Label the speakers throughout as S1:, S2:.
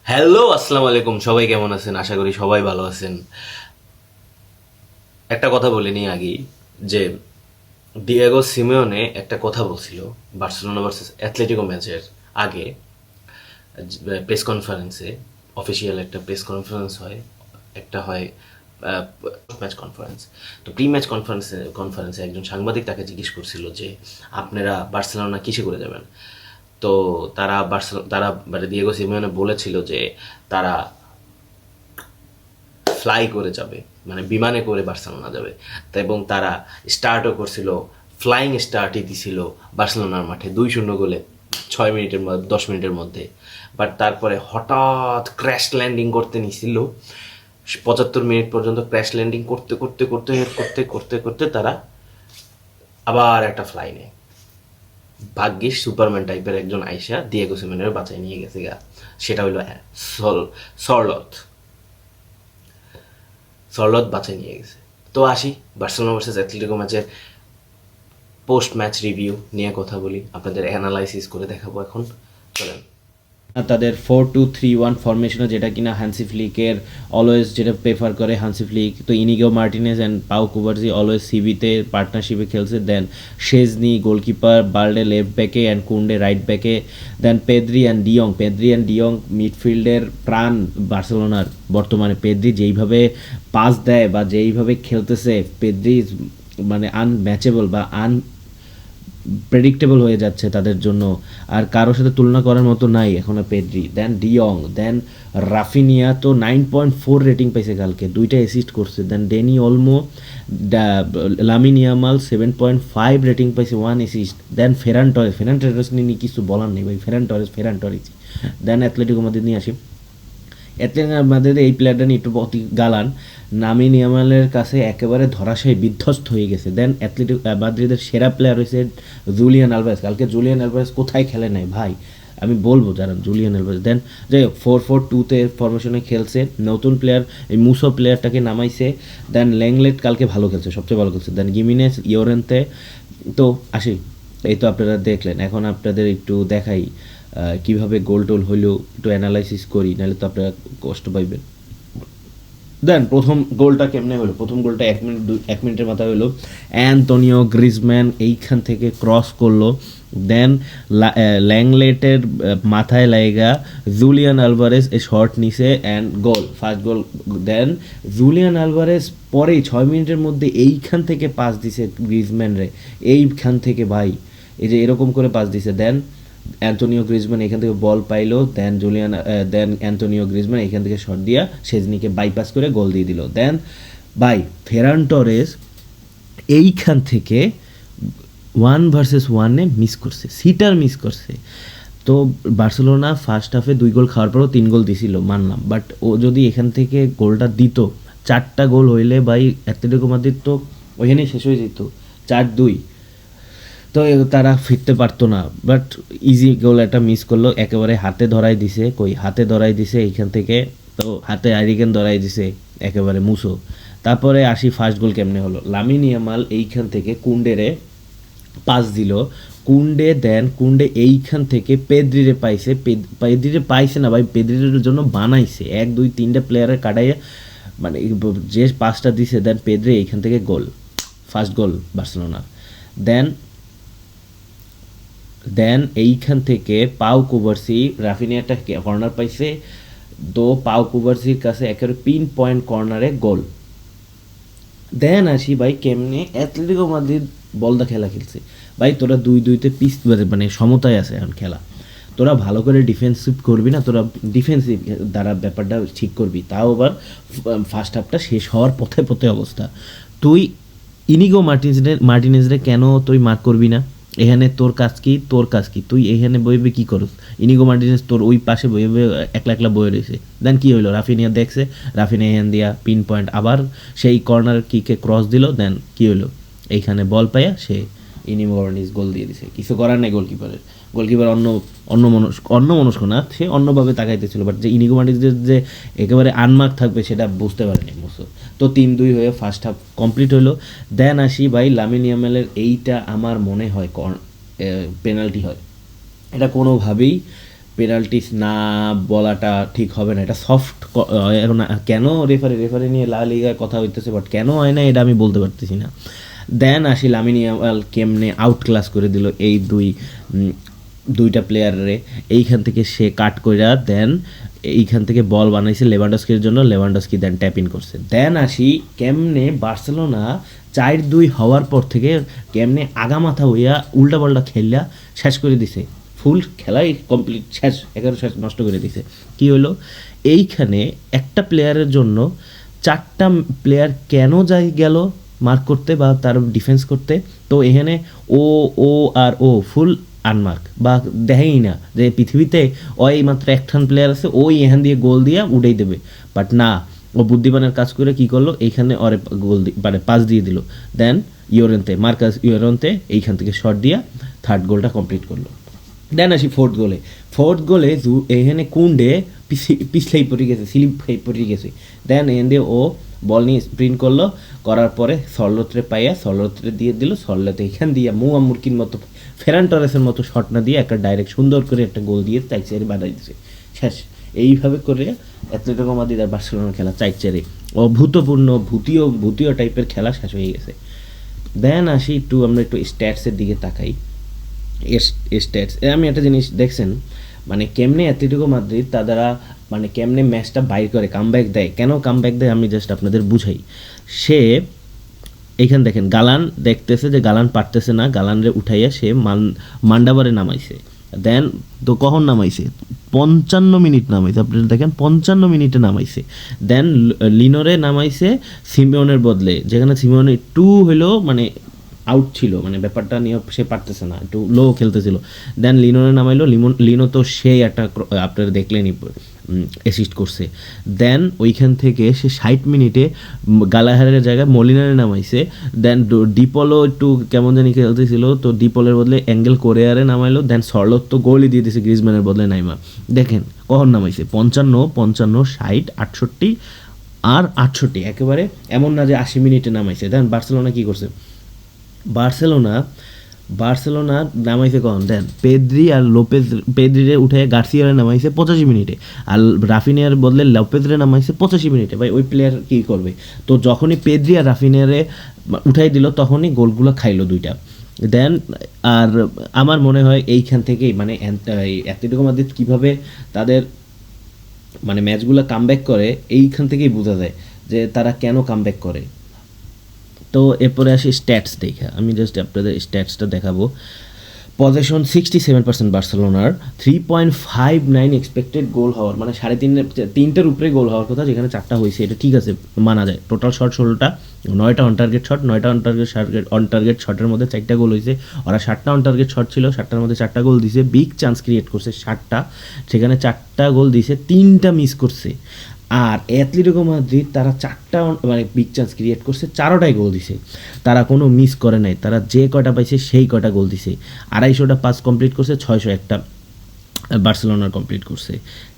S1: Hello, আসসালামু আলাইকুম। সবাই কেমন আছেন? আশা করি সবাই ভালো আছেন। একটা কথা বলে নিই আগেই যে ডিয়েগো সিমিওনে একটা কথা বলছিল বার্সেলোনা ভার্সেস অ্যাথলেটিকো ম্যাচের আগে প্রেস কনফারেন্সে। অফিসিয়াল একটা প্রেস কনফারেন্স হয়, একটা হয় ম্যাচ কনফারেন্স। তো প্রি ম্যাচ কনফারেন্সে একজন সাংবাদিক তাকে জিজ্ঞেস করছিল যে আপনারা বার্সেলোনা কিসে করে যাবেন। তো তারা মানে ডিয়েগো সিমিওনে বলেছিল যে তারা ফ্লাই করে যাবে, মানে বিমানে করে বার্সেলোনা যাবে। এবং তারা স্টার্টও করছিল, ফ্লাইং স্টার্টই দিছিল বার্সেলোনার মাঠে 2-0 গোলে 10 মিনিটের মধ্যে। বাট তারপরে হঠাৎ ক্র্যাশ ল্যান্ডিং করতে নিছিল। 75 মিনিট পর্যন্ত ক্র্যাশ ল্যান্ডিং করতে করতে করতে করতে করতে করতে তারা আবার একটা ফ্লাই নেয়। ভাগ্যিস সুপারম্যান টাইপের একজন আইসা দিয়েগো সিমেনের বাঁচায় নিয়ে গেছে গা। সেটা হইলো সরলথ সরলথ বাঁচায় নিয়ে গেছে। তো আসি বার্সেলোনা ভার্সেস অ্যাথলেটিকো ম্যাচের পোস্ট ম্যাচ রিভিউ নিয়ে কথা বলি, আপনাদের অ্যানালাইসিস করে দেখাবো এখন। চলেন।
S2: তাদের 4-2-3-1 ফরমেশনে, যেটা কিনা হান্সি ফ্লিকের অলওয়েজ যেটা প্রেফার করে হান্সি ফ্লিক। তো Inigo Martinez and pav কুবার্জি always সিবিতে পার্টনারশিপে খেলছে। দেন শেজনি গোলকিপার, বার্ডে লেফট ব্যাকে অ্যান্ড কুন্ডে রাইট ব্যাকে। দেন পেদ্রি অ্যান্ড ডিয়ং মিডফিল্ডের প্রাণ বার্সেলোনার বর্তমানে। পেদ্রি যেইভাবে পাস দেয় বা যেইভাবে খেলতেছে, পেদ্রি মানে আনম্যাচেবল বা প্রেডিক্টেবল হয়ে যাচ্ছে তাদের জন্য। আর কারোর সাথে তুলনা করার মতো নাই এখন Pedri. Then de Jong, then Raphinha তো 9.4 রেটিং পাইছে কালকে, 2টা অ্যাসিস্ট করছে। Then Dani Olmo, Lamine Yamal 7.5 rating পাইছে, 1 অ্যাসিস্ট। দেন ফেরান টরেস নিয়ে কিছু বলার নেই ভাই, ফেরান টরেস। দেন অ্যাথলেটিকো মাদ্রিদ নিয়ে আসি। অ্যাথলেটিকো মাদ্রিদে এই প্লেয়ারটা নিয়ে একটু অতি গালান, লামিন ইয়ামালের কাছে একেবারে ধরাশায়ী বিধ্বস্ত হয়ে গেছে। দেন অ্যাথলেটিকো মাদ্রিদের সেরা প্লেয়ার হয়েছে জুলিয়ান আলভারেজ। কালকে জুলিয়ান আলভারেজ কোথায় খেলে নাই ভাই, আমি বলবো যারা জুলিয়ান আলভারেজ। দেন যাই হোক 4-4-2-তে ফরমেশনে খেলছে, নতুন প্লেয়ার এই মুসো প্লেয়ারটাকে নামাইছে। দেন ল্যাংলেট কালকে ভালো খেলছে, সবচেয়ে ভালো খেলছে। দেন গিমিনেস, ইয়োরেন্তে। তো আসি, এই তো আপনারা দেখলেন, এখন আপনাদের একটু দেখাই কীভাবে গোল টোল হইলেও একটু অ্যানালাইসিস করি, নাহলে তো আপনারা কষ্ট পাইবেন। দেন প্রথম গোলটা কেমনে হলো? প্রথম গোলটা 1 মিনিটের মাথায় হলো। অ্যান্তোনিও গ্রিজম্যান এইখান থেকে ক্রস করলো। দেন ল্যাংলেটের মাথায় লাইগা জুলিয়ান আলভারেজ এ শট নিছে and goal, first goal. Then Julian Alvarez পরেই 6 মিনিটের মধ্যে এইখান থেকে পাস দিছে গ্রিজম্যানরে, এইখান থেকে ভাই, এই যে এরকম করে পাস দিছে। দেন অ্যান্টোনিও গ্রিজম্যান এখান থেকে বল পাইলো। দেন অ্যান্টোনিও গ্রিজম্যান এখান থেকে শট দিয়া শেজনিকে বাইপাস করে গোল দিয়ে দিল। দেন বাই ফেরান টরেস এইখান থেকে 1 ভার্সেস 1 মিস করছে, সিটার মিস করছে। তো বার্সেলোনা ফার্স্ট হাফে 2 গোল খাওয়ার পরও 3 গোল দিছিল মানলাম, বাট ও যদি এখান থেকে গোলটা দিত, 4টা গোল হইলে ভাই অ্যাথলেটিকো মাদ্রিদ তো ওইখানেই শেষ হয়ে যেত, 4-2। তো তারা ফিরতে পারতো না, বাট ইজি গোল একটা মিস করলো, একেবারে হাতে ধরাই দিছে। হাতে ধরাই দিছে এইখান থেকে, তো হাতে আইরিকেন ধরাই দিছে একেবারে মুসো। তারপরে আসি ফার্স্ট গোল কেমনে হলো। লামিন ইয়ামাল এইখান থেকে কুন্ডেরে পাস দিল, কুন্ডে এইখান থেকে পেদ্রিরে পাইছে, পেদ্রিরে পাইছে না ভাই, পেদ্রিরের জন্য বানাইছে 1-2-3টা প্লেয়ারের কাটাইয়া, মানে যে পাসটা দিছে। দেন পেদ্রি এইখান থেকে গোল, ফার্স্ট গোল বার্সেলোনা। দেন দেন এইখান থেকে পাউ কুবার্সি, রাফিনিয়াটা কর্নার পাইছে, তো পাউ কুবার্সির কাছে একেবারে পিন পয়েন্ট কর্নারে গোল। দেন আসি ভাই কেমনে অ্যাথলেটিকো মাদ্রিদ বলদা খেলা খেলছে ভাই। তোরা 2-2-তে পিস, মানে সমতায় আছে এখন খেলা। তোরা ভালো করে ডিফেন্সিভ করবি না, তোরা ডিফেন্সিভ দ্বারা ব্যাপারটা ঠিক করবি, তাও আবার ফার্স্ট হাফটা শেষ হওয়ার পথে পথে অবস্থা। তুই ইনিগো মার্টিনেজরে কেন তুই মার্ক করবি না? এখানে তোর কাজ কি তুই এখানে বইবে কি করস? ইনিগো মার্টিনেজ তোর ওই পাশে বইবে একলা একলা বয়ে রয়েছে। দেন কি হইলো, রাফিনিয়া দেখছে, রাফিনিয়া এখান দিয়া পিন পয়েন্ট আবার সেই কর্নার কিকে ক্রস দিল। দেন কি হইলো, এইখানে বল পাইয়া সে ইনিগো মার্টিনেজ গোল দিয়ে দিছে। কিছু করার নেই গোলকিপার অন্য মনস্ক না, সে অন্যভাবে তাকাইতেছিল, বাট যে ইনিগো মার্টিনেজের যে একেবারে আনমার্ক থাকবে সেটা বুঝতে পারেনি মুসো। তো 3-2 হয়ে ফার্স্ট হাফ কমপ্লিট হলো। দেন আসি ভাই লামিন ইয়ামালের এইটা আমার মনে হয় পেনাল্টি হয়, এটা কোনোভাবেই পেনাল্টিস না বলাটা ঠিক হবে না, এটা সফট এখন কেন রেফারি নিয়ে লা লিগায় কথা হইতেছে, বাট কেন হয় না এটা আমি বলতে পারতেছি না। দেন আসি লামিন ইয়ামাল কেমনে আউট ক্লাস করে দিল এই দুইটা প্লেয়ারে, এইখান থেকে সে কাট কইরা দেন এইখান থেকে বল বানাইছে লেভানডস্কির জন্য, লেভানডস্কি দেন ট্যাপ ইন করছে। দেন আসি কেমনে বার্সেলোনা 4-2 হওয়ার পর থেকে কেমনে আগামাথা হইয়া উল্টা পাল্টা খেললা শেষ করে দিছে, ফুল খেলাই কমপ্লিট শেষ, 11 শেষ নষ্ট করে দিছে। কি হলো এইখানে একটা প্লেয়ারের জন্য 4টা প্লেয়ার কেন যাই গেল মার্ক করতে বা তার ডিফেন্স করতে, তো এখানে ও আর ও ফুল আনমার্ক বা দেখেই না যে পৃথিবীতে ওই মাত্র একখান প্লেয়ার আছে ওই এখান দিয়ে গোল দিয়া উড়াই দেবে, বাট না, ও বুদ্ধিমানের কাজ করে কি করলো এইখানে ওরে গোল মানে পাস দিয়ে দিল। দেন মার্কাস ইয়োরেন্তে এইখান থেকে শট দিয়া থার্ড গোলটা কমপ্লিট করলো। দেন আসি ফোর্থ গোলে এখানে কুন্ডে পিছলেই পড়ে গেছে, স্লিপ খেয়ে পড়ে গেছে। দেন এখান দিয়ে ও বল নিয়ে স্প্রিন্ট করলো, করার পরে সরলত্রে পাইয়া সরলত্রে দিয়ে দিল, সরলতে এখান দিয়ে মুরকির মতো ফেরান টরেসের মতো শট না দিয়ে একটা ডাইরেক্ট সুন্দর করে একটা গোল দিয়ে 4-4 বানাই দিছে, শেষ। এইভাবে করে অ্যাটলেটিকো মাদ্রিদ আর বার্সেলোনার খেলা 4-4 অভূতপূর্ণ ভূতীয় টাইপের খেলা শেষ হয়ে গেছে। দেন আসি আমরা একটু স্ট্যাটসের দিকে তাকাই। স্ট্যাটস আমি একটা জিনিস দেখছেন, মানে কেমনে অ্যাটলেটিকো মাদ্রিদ তারা মানে কেমনে ম্যাচটা বাইর করে কামব্যাক দেয়, কেন কামব্যাক দেয় আমি জাস্ট আপনাদের বুঝাই। সে এইখান দেখেন গালান দেখতেছে যে গালান পারতেছে না, গালানরে উঠাইয়া সে মান্ডাবারে নামাইছে। দেন তো কখন নামাইছে, 55 মিনিট নামাইছে, আপনারা দেখেন 55 মিনিটে নামাইছে। দেন লিনোরে নামাইছে সিমিওনের বদলে, যেখানে সিমিওন একটু হইলেও মানে আউট ছিল, মানে ব্যাপারটা নিয়ে সে পারতেছে না, একটু লো খেলতেছিল। দেন লিনোরে নামাইলো, লিনো তো সেই একটা আপনারা দেখলেনই অ্যাসিস্ট করছে। দেন ওইখান থেকে সে 60 মিনিটে গালাহারের জায়গায় মলিনারে নামাইছে। দেন ডিপলও একটু কেমন জানি খেলতেছিল, তো ডিপলের বদলে অ্যাঙ্গেল কোরিয়ারে নামাইলো। দেন সরলত তো গোলই দিয়ে দিয়েছে গ্রিজম্যানের বদলে নাইমার। দেখেন কখন নামাইছে, 55, 60, 68 আর 68, একেবারে এমন না যে 80 মিনিটে নামাইছে। দেন বার্সেলোনা কী করছে, বার্সেলোনা নামাইছে কখন, দেন পেদ্রি আর পেদ্রিরে উঠে গার্সিয়ারে নামাইছে 85 মিনিটে, আর রাফিনিয়ার বদলে লোপেজরে নামাইছে 85 মিনিটে। ভাই ওই প্লেয়ার কী করবে, তো যখনই পেদ্রি আর রাফিনিয়ারে উঠাই দিল তখনই গোলগুলো খাইলো দুইটা। দেন আর আমার মনে হয় এইখান থেকেই মানে অ্যাটলেটিকো মাদ্রিদ কীভাবে তাদের মানে ম্যাচগুলো কামব্যাক করে এইখান থেকেই বোঝা যায় যে তারা কেন কামব্যাক করে। তো এরপরে আসি স্ট্যাটস দেখা, আমি জাস্ট আপনাদের স্ট্যাটসটা দেখাবো। পজিশন 67% বার্সেলোনার, 3.59 এক্সপেক্টেড গোল হওয়ার, মানে 3.5-3টার উপরে গোল হওয়ার কথা, যেখানে 4টা হয়েছে, এটা ঠিক আছে মানা যায়। টোটাল শট 16টা, 9টা অন টার্গেট শট, 9টা অন টার্গেট শটের মধ্যে 4টা গোল হয়েছে। ওরা 7টা অন টার্গেট শট ছিল, 7টার মধ্যে 4টা গোল দিছে। বিগ চান্স ক্রিয়েট করছে 7টা, সেখানে 4টা গোল দিছে, 3টা মিস করছে। আর অ্যাটলেটিকো মাদ্রিদ তারা 4টা মানে বিগ চান্স ক্রিয়েট করছে, 4টাই গোল দিছে, তারা কোনো মিস করে নাই, তারা যে কয়টা পাইছে সেই কয়টা গোল দিছে। 250টা পাস কমপ্লিট করছে, 601টা বার্সেলোনার কমপ্লিট করছে।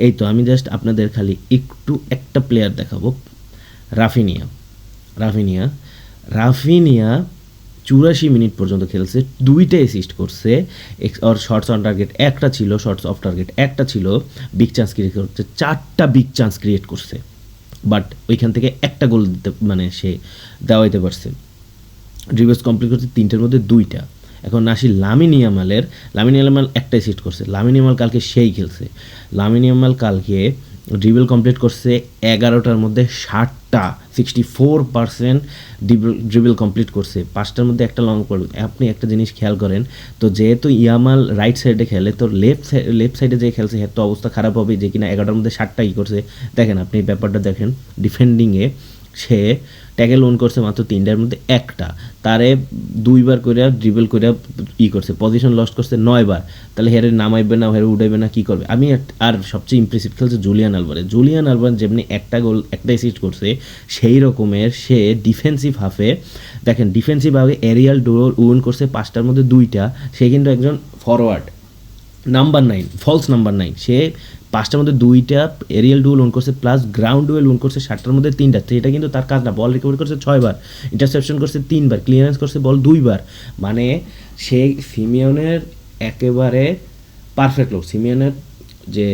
S2: এই তো আমি জাস্ট আপনাদের খালি একটু একটা প্লেয়ার দেখাবো, রাফিনিয়া 84 মিনিট পর্যন্ত খেলছে, 2টা অ্যাসিস্ট করছে, ওর শর্টস অন টার্গেট একটা ছিল, শর্টস অফ টার্গেট একটা ছিল, বিগ চান্স ক্রিয়েট করছে, 4টা বিগ চান্স ক্রিয়েট করছে, বাট ওইখান থেকে একটা গোল দিতে মানে সে দেওয়াইতে পারছে। ড্রিবলস কমপ্লিট করছে 3টার মধ্যে 2টা। এখন আসি লামিন ইয়ামাল একটা অ্যাসিস্ট করছে। লামিন ইয়ামাল কালকে সেই খেলছে, লামিন ইয়ামাল কালকে ড্রিবল কমপ্লিট করছে 11টার মধ্যে 60টা, 64% ড্রিবল কমপ্লিট করছে, 5টার মধ্যে একটা লং পড়বে। আপনি একটা জিনিস খেয়াল করেন তো, যেহেতু ইয়ামাল রাইট সাইডে খেলে, তো লেফট সাইডে যে খেলছে এর তো অবস্থা খারাপ হবে, যে কিনা 11টার মধ্যে 60টা ই করছে। দেখেন আপনি ব্যাপারটা দেখেন, ডিফেন্ডিংয়ে সে ট্যাকেল ওন করছে মাত্র 3টার মধ্যে একটা, তারে 2বার করে ড্রিবল করে করছে, পজিশন লস্ট করছে 9বার। তাহলে হেরে নামাইবে না, হেরে উঠাইবে না, কী করবে? আমি আর সবচেয়ে ইমপ্রেসিভ খেলছে জুলিয়ান আলভারেজ যেমনি একটা গোল একটা অ্যাসিস্ট করছে, সেই রকমের সে ডিফেন্সিভ হাফে দেখেন, ডিফেন্সিভ হাফে এরিয়াল ডুয়েল উইন করছে 5টার মধ্যে 2টা। সে কিন্তু একজন ফরওয়ার্ড নাম্বার 9, ফলস নাম্বার 9, সে 5টার মধ্যে 2টা এরিয়াল ডুয়েল উইন করছে, প্লাস গ্রাউন্ড ডুয়েল উইন করছে 7টার মধ্যে 3টা। এটা কিন্তু তার কাজ না। বল রিকভারি করছে 6বার, ইন্টারসেপশন করছে 3বার, ক্লিয়ারেন্স করছে বল 2বার। মানে সে সিমিওনের একেবারে পারফেক্ট লোক, সিমিওনের যে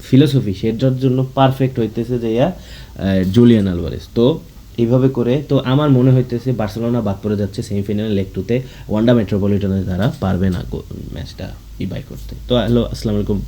S2: ফিলোসফি সেটার জন্য পারফেক্ট হইতেছে যে জুলিয়ান আলভারেজ। তো এইভাবে করে তো আমার মনে হইতেছে বার্সেলোনা বাদ পড়ে যাচ্ছে সেমিফাইনালে, লেগ টুতে ওয়ান্ডা মেট্রোপলিটনে তারা পারবে না ম্যাচটা বাই করতে। তো হ্যালো, আসসালামু আলাইকুম।